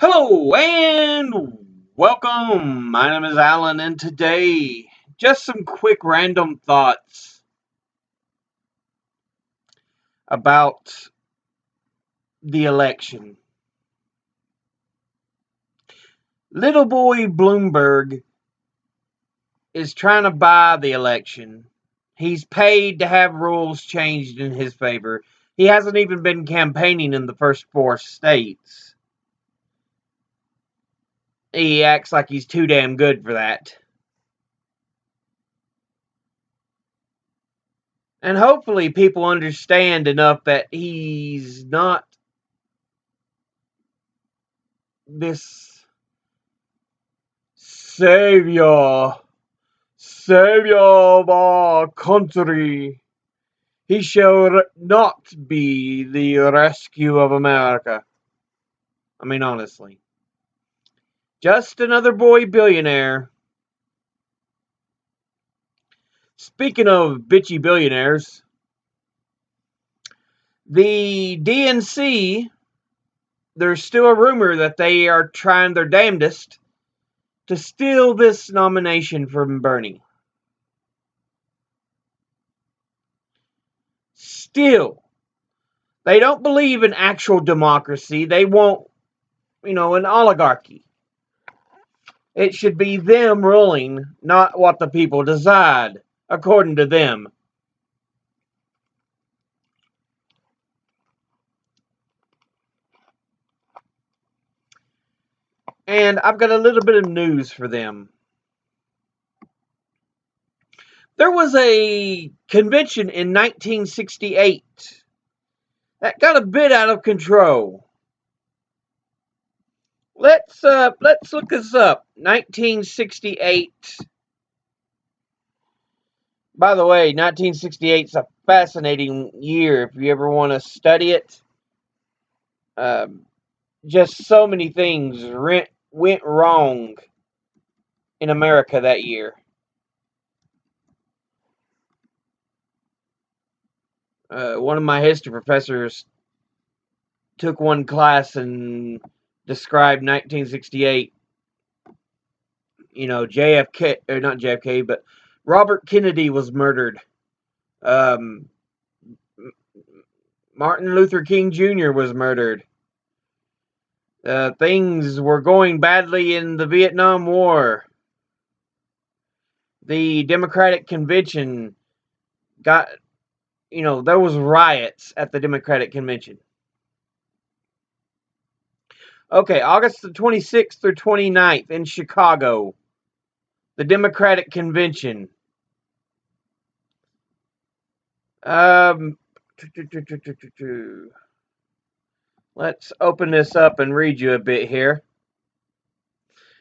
Hello and welcome. My name is Alan, and today, just some quick random thoughts about the election. Little boy Bloomberg is trying to buy the election. He's paid to have rules changed in his favor. He hasn't even been campaigning in the first four states. He acts like he's too damn good for that. And hopefully people understand enough that he's not this savior, savior of our country. He shall not be the rescue of America. I mean, honestly. Just another boy billionaire. Speaking of bitchy billionaires, the DNC, there's still a rumor that they are trying their damnedest to steal this nomination from Bernie. Still, they don't believe in actual democracy. They want, an oligarchy. It should be them ruling, not what the people decide, according to them. And I've got a little bit of news for them. There was a convention in 1968 that got a bit out of control. Let's look this up. 1968. By the way, 1968 is a fascinating year if you ever want to study it. Just so many things went wrong in America that year. One of my history professors took one class and described 1968. JFK, or not JFK, but Robert Kennedy was murdered. Um, Martin Luther King Jr. was murdered. Things were going badly in the Vietnam War. The Democratic Convention got, there was riots at the Democratic Convention. Okay, August the 26th through 29th in Chicago. The Democratic Convention. Let's open this up and read you a bit here.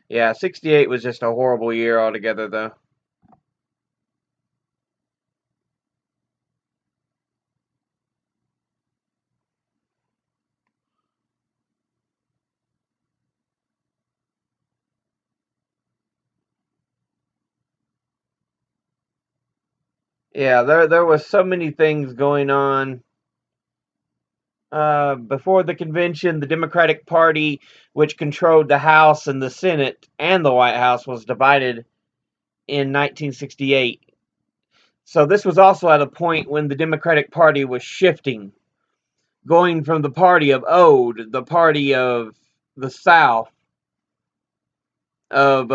Yeah, 68 was just a horrible year altogether, though. Yeah, there was so many things going on. Before the convention, the Democratic Party, which controlled the House and the Senate and the White House, was divided in 1968. So this was also at a point when the Democratic Party was shifting, going from the party of old, the party of the South, of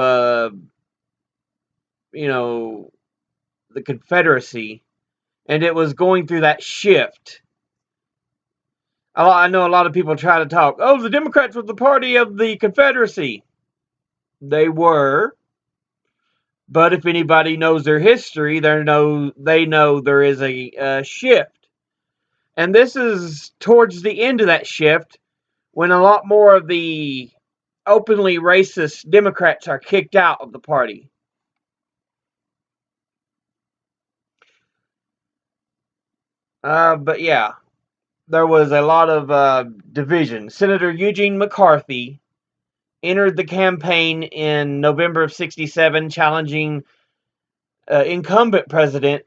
the Confederacy, and it was going through that shift. I know a lot of people try to talk, oh, the Democrats were the party of the Confederacy. They were. But if anybody knows their history, they know there is a shift. And this is towards the end of that shift when a lot more of the openly racist Democrats are kicked out of the party. But yeah, there was a lot of division. Senator Eugene McCarthy entered the campaign in November of 67, challenging incumbent president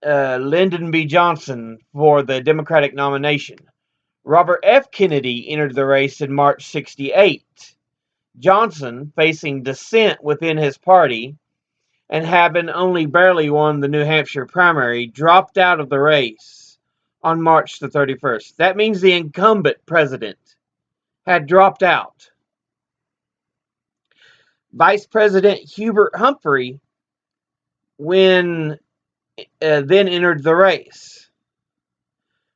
Lyndon B. Johnson for the Democratic nomination. Robert F. Kennedy entered the race in March 68. Johnson, facing dissent within his party and having only barely won the New Hampshire primary, dropped out of the race on March the 31st. That means the incumbent president had dropped out. Vice President Hubert Humphrey then entered the race,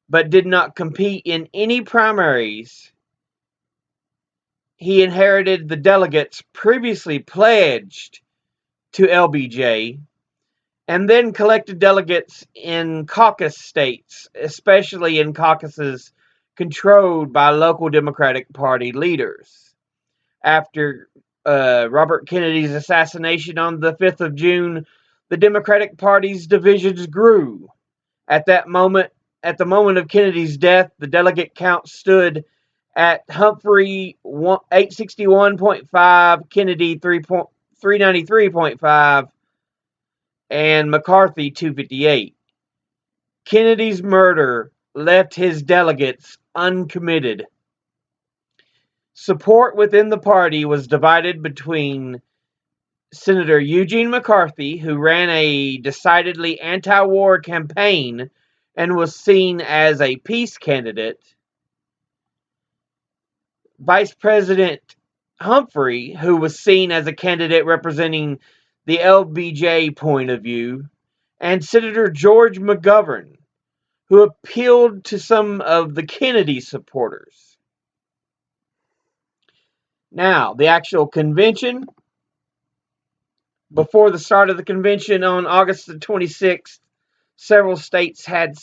but did not compete in any primaries. He inherited the delegates previously pledged to LBJ, and then collected delegates in caucus states, especially in caucuses controlled by local Democratic Party leaders. After Robert Kennedy's assassination on the 5th of June, the Democratic Party's divisions grew. At the moment of Kennedy's death, the delegate count stood at Humphrey 861.5, Kennedy 393.5, and McCarthy 258. Kennedy's murder left his delegates uncommitted. Support within the party was divided between Senator Eugene McCarthy, who ran a decidedly anti-war campaign and was seen as a peace candidate, Vice President Humphrey, who was seen as a candidate representing the LBJ point of view, and Senator George McGovern, who appealed to some of the Kennedy supporters. Now, the actual convention. Before the start of the convention on August the 26th, several states had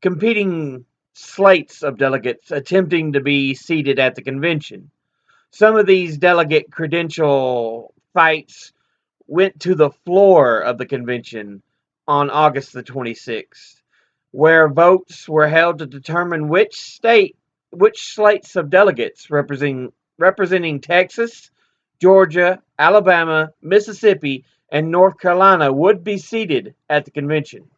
competing slates of delegates attempting to be seated at the convention. Some of these delegate credential fights went to the floor of the convention on August the 26th, where votes were held to determine which slates of delegates representing Texas, Georgia, Alabama, Mississippi, and North Carolina would be seated at the convention.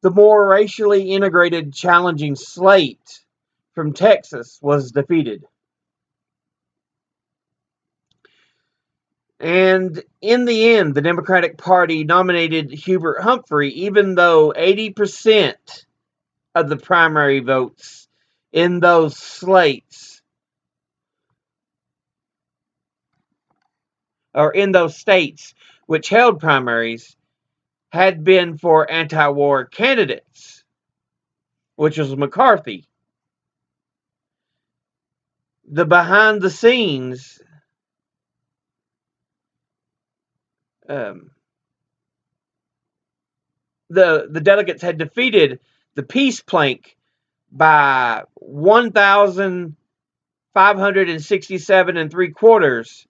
The more racially integrated challenging slate from Texas was defeated. And in the end, the Democratic Party nominated Hubert Humphrey, even though 80% of the primary votes in those slates, or in those states which held primaries, had been for anti-war candidates, which was McCarthy. The behind the scenes the delegates had defeated the peace plank by 1,567 3/4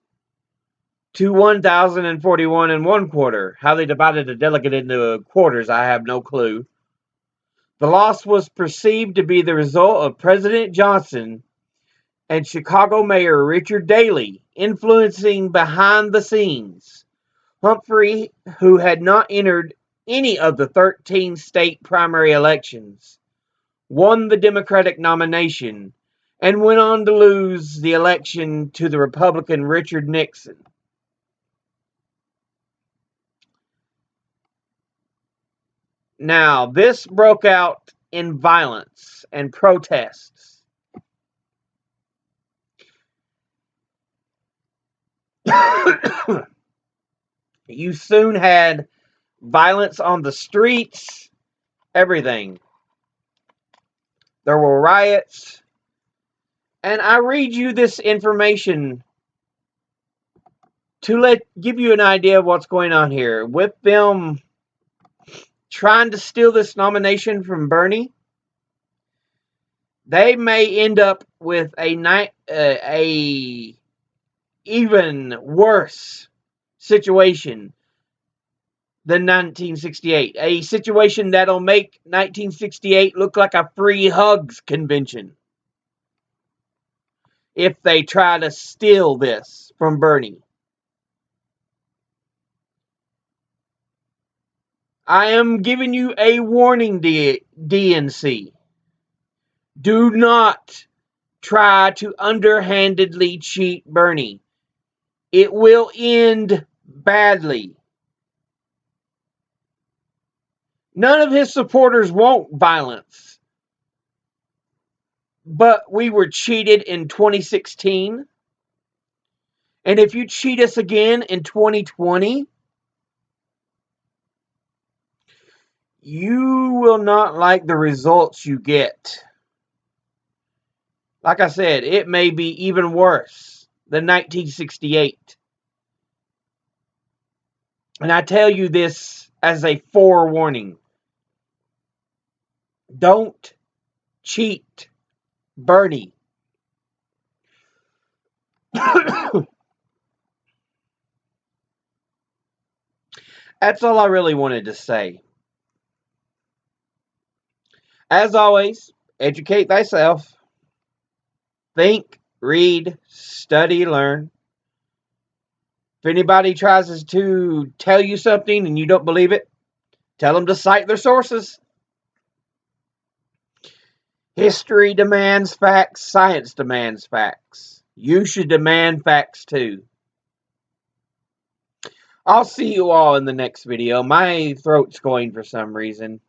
to 1,041 1/4. How they divided a delegate into quarters, I have no clue. The loss was perceived to be the result of President Johnson and Chicago Mayor Richard Daley influencing behind the scenes. Humphrey, who had not entered any of the 13 state primary elections, won the Democratic nomination and went on to lose the election to the Republican Richard Nixon. Now, this broke out in violence and protests. You soon had violence on the streets, everything. There were riots. And I read you this information to give you an idea of what's going on here. With them trying to steal this nomination from Bernie, they may end up with a even worse situation than 1968. A situation that'll make 1968 look like a free hugs convention if they try to steal this from Bernie. I am giving you a warning, DNC. Do not try to underhandedly cheat Bernie. It will end badly. None of his supporters want violence. But we were cheated in 2016. And if you cheat us again in 2020, you will not like the results you get. Like I said, it may be even worse than 1968. And I tell you this as a forewarning. Don't cheat Bernie. That's all I really wanted to say. As always, educate thyself. Think, read, study, learn. If anybody tries to tell you something and you don't believe it, tell them to cite their sources. History demands facts. Science demands facts. You should demand facts too. I'll see you all in the next video. My throat's going for some reason.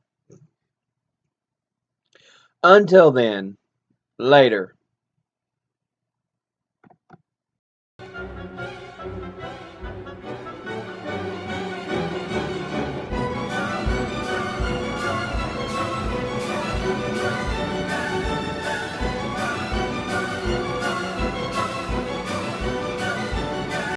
Until then, later.